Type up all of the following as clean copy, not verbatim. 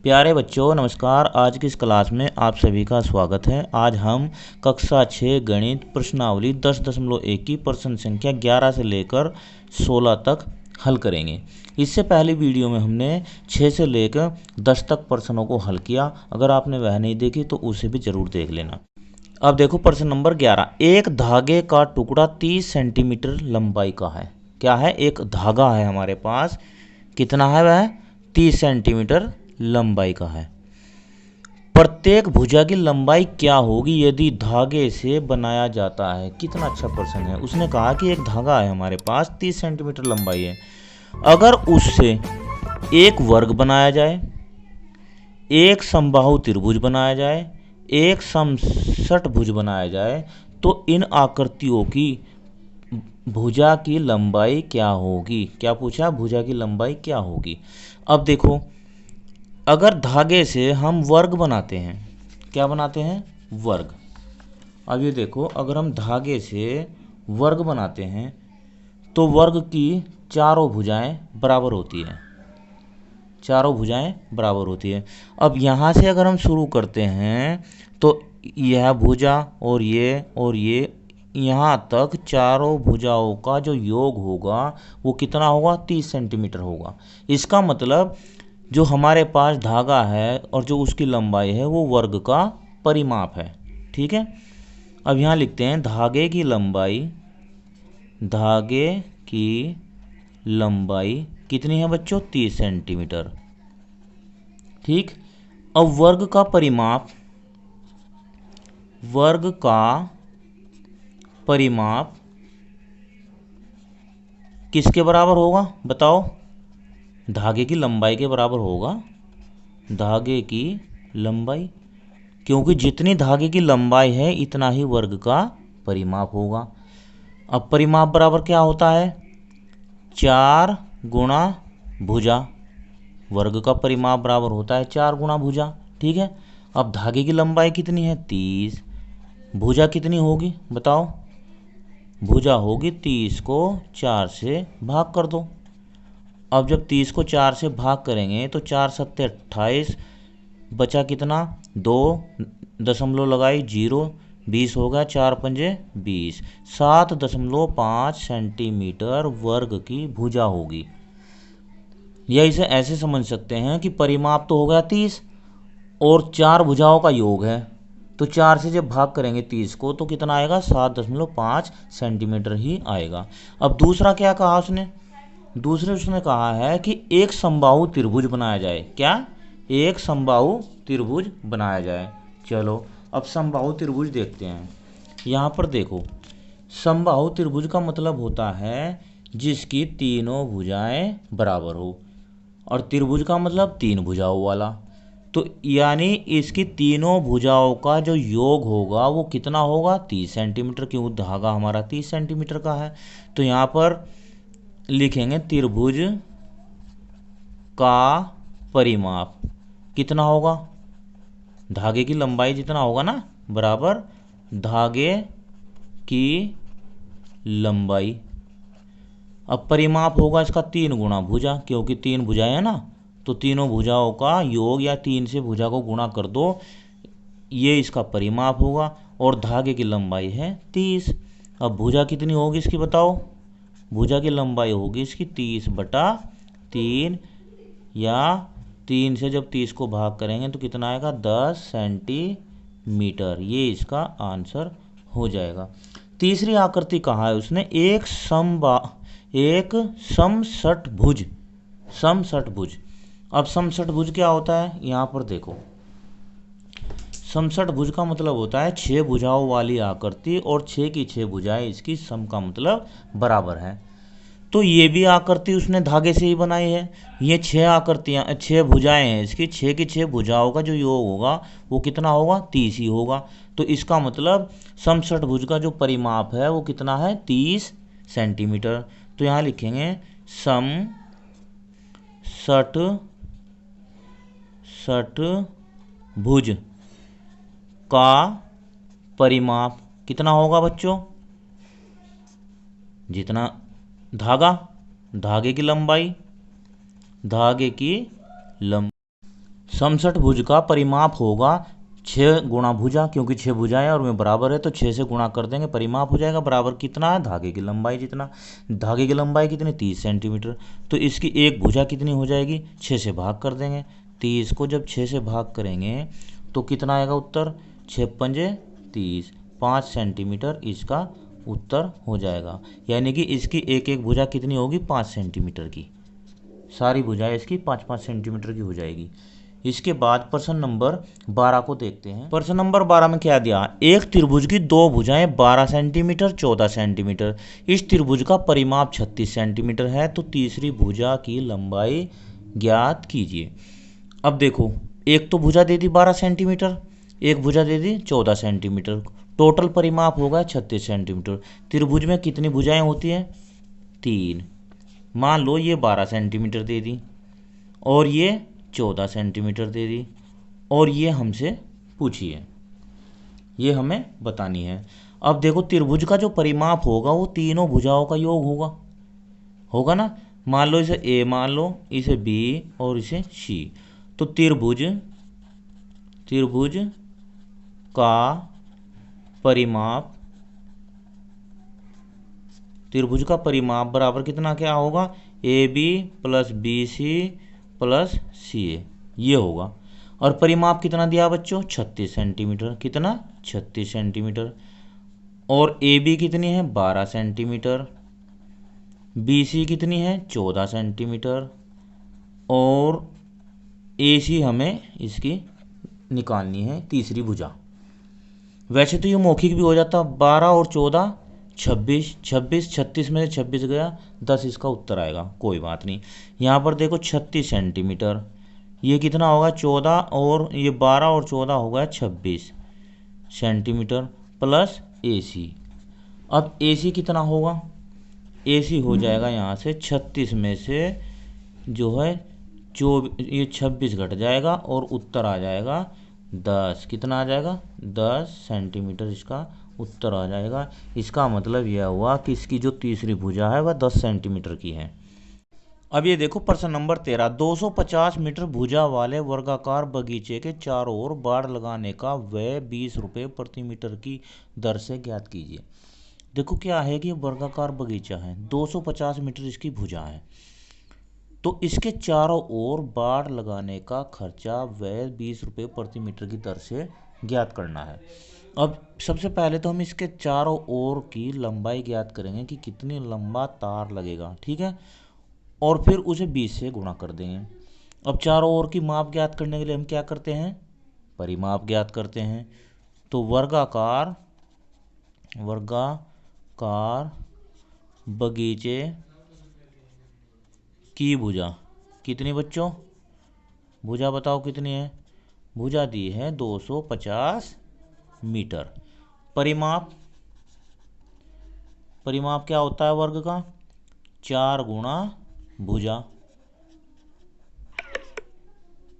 प्यारे बच्चों नमस्कार। आज की इस क्लास में आप सभी का स्वागत है। आज हम कक्षा 6 गणित प्रश्नावली 10.1 की प्रश्न संख्या 11 से लेकर 16 तक हल करेंगे। इससे पहले वीडियो में हमने 6 से लेकर 10 तक प्रश्नों को हल किया। अगर आपने वह नहीं देखी तो उसे भी ज़रूर देख लेना। अब देखो प्रश्न नंबर 11। एक धागे का टुकड़ा 30 सेंटीमीटर लंबाई का है। क्या है? एक धागा है हमारे पास। कितना है वह? 30 सेंटीमीटर लंबाई का है। प्रत्येक भुजा की लंबाई क्या होगी यदि धागे से बनाया जाता है? कितना अच्छा प्रश्न है। उसने कहा कि एक धागा है हमारे पास, 30 सेंटीमीटर लंबाई है। अगर उससे एक वर्ग बनाया जाए, एक समबाहु त्रिभुज बनाया जाए, एक समषटभुज बनाया जाए, तो इन आकृतियों की भुजा की लंबाई क्या होगी? क्या पूछा? भुजा की लंबाई क्या होगी। अब देखो, अगर धागे से हम वर्ग बनाते हैं, क्या बनाते हैं? वर्ग। अब ये देखो, अगर हम धागे से वर्ग बनाते हैं तो वर्ग की चारों भुजाएं बराबर होती हैं। चारों भुजाएं बराबर होती है। अब यहाँ से अगर हम शुरू करते हैं तो यह भुजा और ये यहाँ तक चारों भुजाओं का जो योग होगा वो कितना होगा? 30 सेंटीमीटर होगा। इसका मतलब जो हमारे पास धागा है और जो उसकी लंबाई है वो वर्ग का परिमाप है। ठीक है। अब यहाँ लिखते हैं धागे की लंबाई कितनी है बच्चों? 30 सेंटीमीटर। ठीक। अब वर्ग का परिमाप किसके बराबर होगा बताओ? धागे की लंबाई के बराबर होगा। धागे की लंबाई, क्योंकि जितनी धागे की लंबाई है इतना ही वर्ग का परिमाप होगा। अब परिमाप बराबर क्या होता है? 4 गुणा भुजा। वर्ग का परिमाप बराबर होता है 4 गुणा भुजा। ठीक है। अब धागे की लंबाई कितनी है? 30। भुजा कितनी होगी बताओ? भुजा होगी 30 को 4 से भाग कर दो। अब जब 30 को 4 से भाग करेंगे तो 4 सत्ते 28, बचा कितना? 2 दशमलव लगाई 0, 20 हो गया। 4 पंजे 20, 7.5 सेंटीमीटर वर्ग की भुजा होगी। या इसे ऐसे समझ सकते हैं कि परिमाप तो हो गया 30 और 4 भुजाओं का योग है, तो 4 से जब भाग करेंगे 30 को तो कितना आएगा? 7.5 सेंटीमीटर ही आएगा। अब दूसरा क्या कहा उसने? दूसरे उसने कहा है कि एक समबाहु त्रिभुज बनाया जाए। क्या? एक समबाहु त्रिभुज बनाया जाए। चलो अब समबाहु त्रिभुज देखते हैं। यहाँ पर देखो, समबाहु त्रिभुज का मतलब होता है जिसकी तीनों भुजाएं बराबर हो, और त्रिभुज का मतलब 3 भुजाओं वाला। तो यानी इसकी तीनों भुजाओं का जो योग होगा वो कितना होगा? 30 सेंटीमीटर। क्यों? धागा हमारा 30 सेंटीमीटर का है। तो यहाँ पर लिखेंगे त्रिभुज का परिमाप कितना होगा? धागे की लंबाई जितना होगा ना, बराबर धागे की लंबाई। अब परिमाप होगा इसका 3 गुणा भुजा, क्योंकि 3 भुजाएं हैं ना, तो तीनों भुजाओं का योग या 3 से भुजा को गुणा कर दो, ये इसका परिमाप होगा। और धागे की लंबाई है 30। अब भुजा कितनी होगी इसकी बताओ? भुजा की लंबाई होगी इसकी 30/3, या 3 से जब 30 को भाग करेंगे तो कितना आएगा? 10 सेंटीमीटर। ये इसका आंसर हो जाएगा। तीसरी आकृति कहा है उसने? एक समषटभुज। समषटभुज। अब समषटभुज क्या होता है? यहाँ पर देखो, समषटभुज का मतलब होता है 6 भुजाओं वाली आकृति, और 6 की 6 भुजाएं इसकी सम का मतलब बराबर है। तो ये भी आकृति उसने धागे से ही बनाई है। ये 6 आकृतियाँ 6 भुजाएं हैं इसकी, 6 की 6 भुजाओं का जो योग होगा वो कितना होगा? 30 ही होगा। तो इसका मतलब समषटभुज का जो परिमाप है वो कितना है? 30 सेंटीमीटर। तो यहाँ लिखेंगे समषटभुज का परिमाप कितना होगा बच्चों? जितना धागे की लंबाई समसठ भुज का परिमाप होगा 6 गुणा भुजा, क्योंकि 6 भुजाएं और में बराबर है तो 6 से गुणा कर देंगे, परिमाप हो जाएगा बराबर कितना है, धागे की लंबाई जितना। धागे की लंबाई कितनी, 30 सेंटीमीटर। तो इसकी एक भुजा कितनी हो जाएगी, 6 से भाग कर देंगे। 30 को जब 6 से भाग करेंगे तो कितना आएगा उत्तर, 6 पंजे 30, 5 सेंटीमीटर इसका उत्तर हो जाएगा। यानी कि इसकी एक एक भुजा कितनी होगी, 5 सेंटीमीटर की। सारी भुजाएं इसकी 5-5 सेंटीमीटर की हो जाएगी। इसके बाद प्रश्न नंबर 12 को देखते हैं। प्रश्न नंबर 12 में क्या दिया, एक त्रिभुज की दो भुजाएं 12 सेंटीमीटर 14 सेंटीमीटर, इस त्रिभुज का परिमाप 36 सेंटीमीटर है, तो तीसरी भुजा की लंबाई ज्ञात कीजिए। अब देखो, एक तो भुजा दे दी 12 सेंटीमीटर, एक भुजा दे दी 14 सेंटीमीटर, टोटल परिमाप होगा 36 सेंटीमीटर। त्रिभुज में कितनी भुजाएं होती हैं, 3। मान लो ये 12 सेंटीमीटर दे दी और ये 14 सेंटीमीटर दे दी, और ये हमसे पूछिए, ये हमें बतानी है। अब देखो, त्रिभुज का जो परिमाप होगा वो तीनों भुजाओं का योग होगा ना। मान लो इसे ए मान लो, इसे बी और इसे सी। तो त्रिभुज का परिमाप, त्रिभुज का परिमाप बराबर कितना क्या होगा, A B plus B C plus C A, ये होगा। और परिमाप कितना दिया बच्चों, 36 सेंटीमीटर। कितना, 36 सेंटीमीटर। और ए बी कितनी है, 12 सेंटीमीटर। बी सी कितनी है, 14 सेंटीमीटर। और ए सी हमें इसकी निकालनी है, तीसरी भुजा। वैसे तो ये मौखिक भी हो जाता, 12 और 14 26, 36 में से 26 गया, 10 इसका उत्तर आएगा, कोई बात नहीं। यहाँ पर देखो 36 सेंटीमीटर, ये कितना होगा 14, और ये 12 और 14 होगा 26 सेंटीमीटर प्लस ए सी। अब ए सी कितना होगा, ए सी हो जाएगा यहाँ से 36 में से जो है ये 26 घट जाएगा और उत्तर आ जाएगा 10। कितना आ जाएगा, 10 सेंटीमीटर इसका उत्तर आ जाएगा। इसका मतलब यह हुआ कि इसकी जो तीसरी भुजा है वह 10 सेंटीमीटर की है। अब ये देखो प्रश्न नंबर 13, 250 मीटर भुजा वाले वर्गाकार बगीचे के चारों ओर बाड़ लगाने का व्यय 20 रुपये प्रति मीटर की दर से ज्ञात कीजिए। देखो क्या है कि वर्गाकार बगीचा है, 250 मीटर इसकी भुजा है, तो इसके चारों ओर बाड़ लगाने का खर्चा व्यय 20 रुपये प्रति मीटर की दर से ज्ञात करना है। अब सबसे पहले तो हम इसके चारों ओर की लंबाई ज्ञात करेंगे कि कितनी लंबा तार लगेगा, ठीक है, और फिर उसे 20 से गुणा कर देंगे। अब चारों ओर की माप ज्ञात करने के लिए हम क्या करते हैं, परिमाप ज्ञात करते हैं। तो वर्गाकार बगीचे की भुजा कितनी बच्चों, भुजा बताओ कितनी है, भुजा दी है 250 मीटर। परिमाप क्या होता है वर्ग का, 4 गुणा भुजा।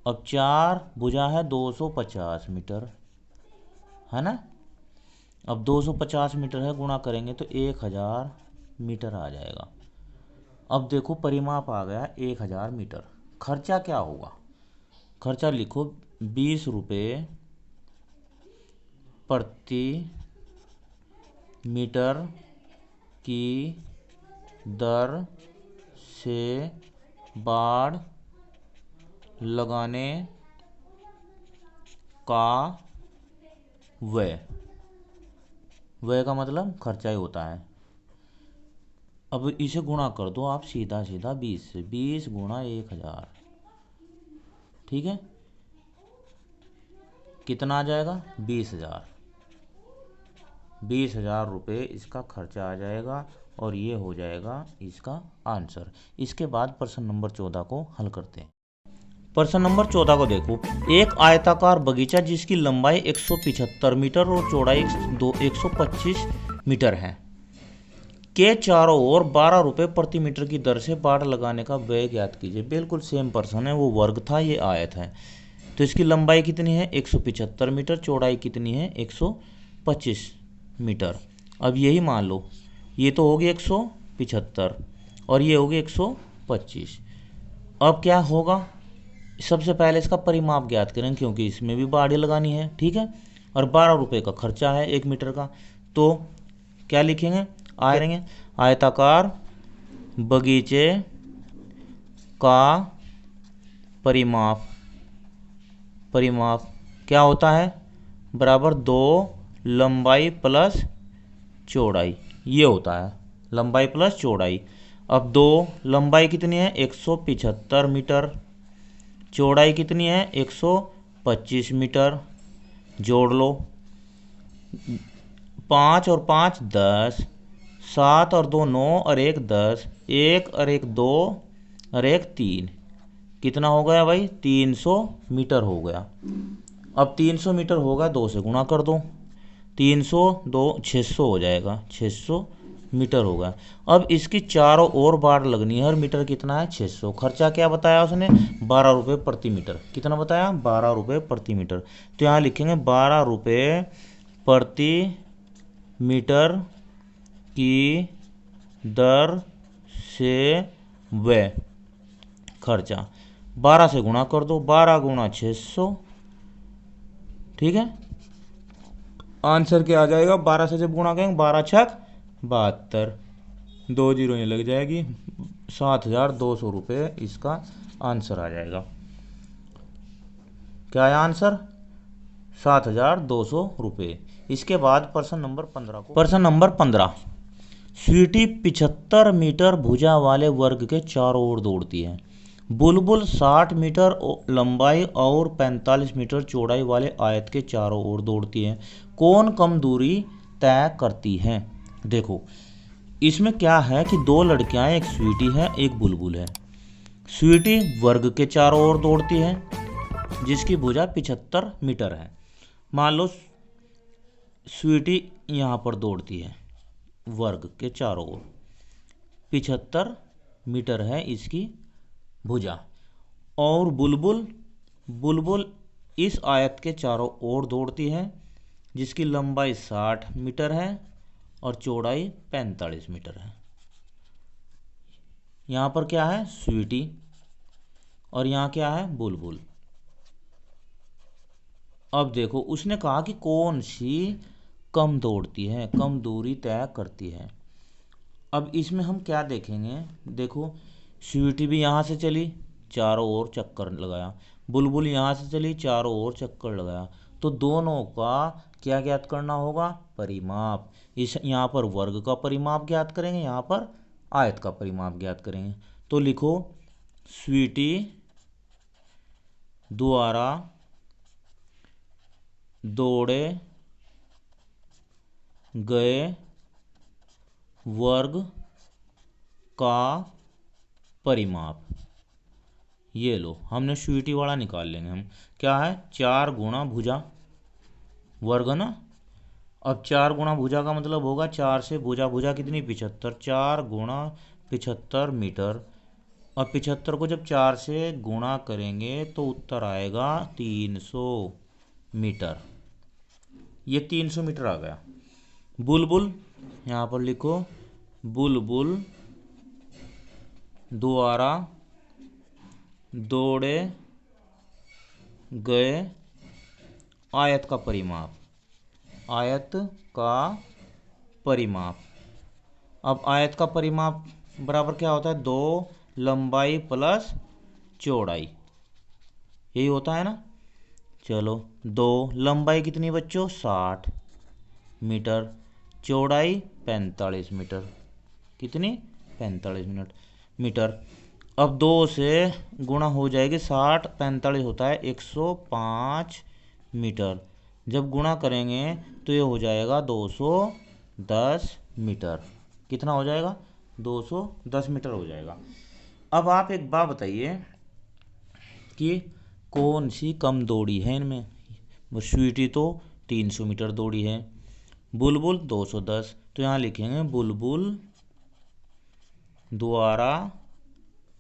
अब 4 भुजा है 250 मीटर, है ना। अब 250 मीटर है, गुणा करेंगे तो 1000 मीटर आ जाएगा। अब देखो परिमाप आ गया 1000 मीटर। खर्चा क्या होगा, खर्चा लिखो 20 रुपये प्रति मीटर की दर से बाड़ लगाने का व्यय का मतलब खर्चा ही होता है। अब इसे गुणा कर दो आप सीधा 20 से, 20 गुणा 1000, ठीक है, कितना आ जाएगा 20,000। 20,000 रुपये इसका खर्चा आ जाएगा और ये हो जाएगा इसका आंसर। इसके बाद प्रश्न नंबर 14 को हल करते हैं। प्रश्न नंबर 14 को देखो, एक आयताकार बगीचा जिसकी लंबाई 175 मीटर और चौड़ाई 125 मीटर है के चारों ओर 12 रुपये प्रति मीटर की दर से बाड़ लगाने का व्यय ज्ञात कीजिए। बिल्कुल सेम प्रश्न है, वो वर्ग था, ये आयत है। तो इसकी लंबाई कितनी है 175 मीटर, चौड़ाई कितनी है 125 मीटर। अब यही मान लो, ये तो होगी 175 और ये होगी 125। अब क्या होगा, सबसे पहले इसका परिमाप ज्ञात करें क्योंकि इसमें भी बाड़ी लगानी है, ठीक है। और 12 रुपये का खर्चा है 1 मीटर का। तो क्या लिखेंगे, आएंगे आयताकार बगीचे का परिमाप, परिमाप क्या होता है, बराबर 2 लंबाई प्लस चौड़ाई, ये होता है लंबाई प्लस चौड़ाई। अब 2 लंबाई कितनी है 175 मीटर, चौड़ाई कितनी है 125 मीटर, जोड़ लो। 5 और 5 10, 7 और 2 9 और 1 10, 1 और 1 2 और 1 3, कितना हो गया भाई 300 मीटर हो गया। अब 300 मीटर होगा 2 से गुणा कर दो, 300 2 600 हो जाएगा, 600 मीटर होगा। अब इसकी चारों ओर बाड़ लगनी है और मीटर कितना है 600। खर्चा क्या बताया उसने 12 रुपये प्रति मीटर, कितना बताया 12 रुपये प्रति मीटर। तो यहाँ लिखेंगे 12 रुपये प्रति मीटर की दर से व्यय खर्चा 12 से गुणा कर दो, 12 गुणा 600, ठीक है। आंसर क्या आ जाएगा, 12 से जब गुणा करेंगे 12 छक 72, 2 जीरो ये लग जाएगी, 7,200 रुपये इसका आंसर आ जाएगा। क्या है आंसर 7,200 रुपये। इसके बाद प्रश्न नंबर 15 को, प्रश्न नंबर 15, स्वीटी 75 मीटर भुजा वाले वर्ग के चारों ओर दौड़ती है। बुलबुल 60 मीटर लंबाई और 45 मीटर चौड़ाई वाले आयत के चारों ओर दौड़ती है। कौन कम दूरी तय करती है। देखो इसमें क्या है कि 2 लड़कियां, एक स्वीटी है एक बुलबुल है। स्वीटी वर्ग के चारों ओर दौड़ती है जिसकी भुजा 75 मीटर है। मान लो स्वीटी यहाँ पर दौड़ती है वर्ग के चारों ओर, 75 मीटर है इसकी भुजा। और बुलबुल, बुलबुल इस आयत के चारों ओर दौड़ती है जिसकी लंबाई 60 मीटर है और चौड़ाई 45 मीटर है। यहाँ पर क्या है स्वीटी और यहाँ क्या है बुलबुल। अब देखो उसने कहा कि कौन सी कम दौड़ती है, कम दूरी तय करती है। अब इसमें हम क्या देखेंगे, देखो स्वीटी भी यहाँ से चली चारों ओर चक्कर लगाया, बुलबुल यहाँ से चली चारों ओर चक्कर लगाया, तो दोनों का क्या ज्ञात करना होगा, परिमाप। इस यहाँ पर वर्ग का परिमाप ज्ञात करेंगे, यहाँ पर आयत का परिमाप ज्ञात करेंगे। तो लिखो स्वीटी द्वारा दौड़े गए वर्ग का परिमाप। ये लो हमने स्वीटी वाला निकाल लेंगे हम, क्या है 4 गुणा भुजा वर्ग ना। अब 4 गुणा भुजा का मतलब होगा 4 से भुजा, भुजा कितनी 75, 4 गुणा 75 मीटर। और 75 को जब 4 से गुणा करेंगे तो उत्तर आएगा 300 मीटर। ये 300 मीटर आ गया। बुलबुल यहाँ पर लिखो बुलबुल द्वारा दौड़े गए आयत का परिमाप, आयत का परिमाप। अब आयत का परिमाप बराबर क्या होता है 2 लंबाई प्लस चौड़ाई, यही होता है ना। चलो 2 लंबाई कितनी बच्चों 60 मीटर, चौड़ाई 45 मीटर, कितनी 45 मीटर। अब 2 से गुणा हो जाएगी, 60 45 होता है 105 मीटर। जब गुणा करेंगे तो ये हो जाएगा 210 मीटर। कितना हो जाएगा 210 मीटर हो जाएगा। अब आप एक बात बताइए कि कौन सी कम दौड़ी है इनमें। वो स्वीटी तो 300 मीटर दौड़ी है, बुलबुल 210। तो यहाँ लिखेंगे बुलबुल द्वारा,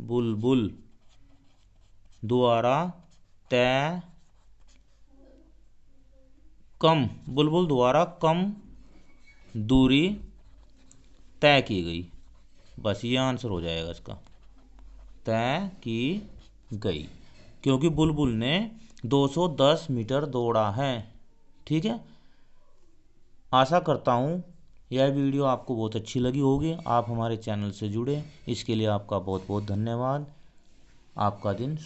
बुलबुल द्वारा तय कम, बुलबुल द्वारा कम दूरी तय की गई। बस ये आंसर हो जाएगा इसका, तय की गई। क्योंकि बुलबुल ने 210 मीटर दौड़ा है। ठीक है, आशा करता हूँ यह वीडियो आपको बहुत अच्छी लगी होगी। आप हमारे चैनल से जुड़े, इसके लिए आपका बहुत बहुत धन्यवाद। आपका दिन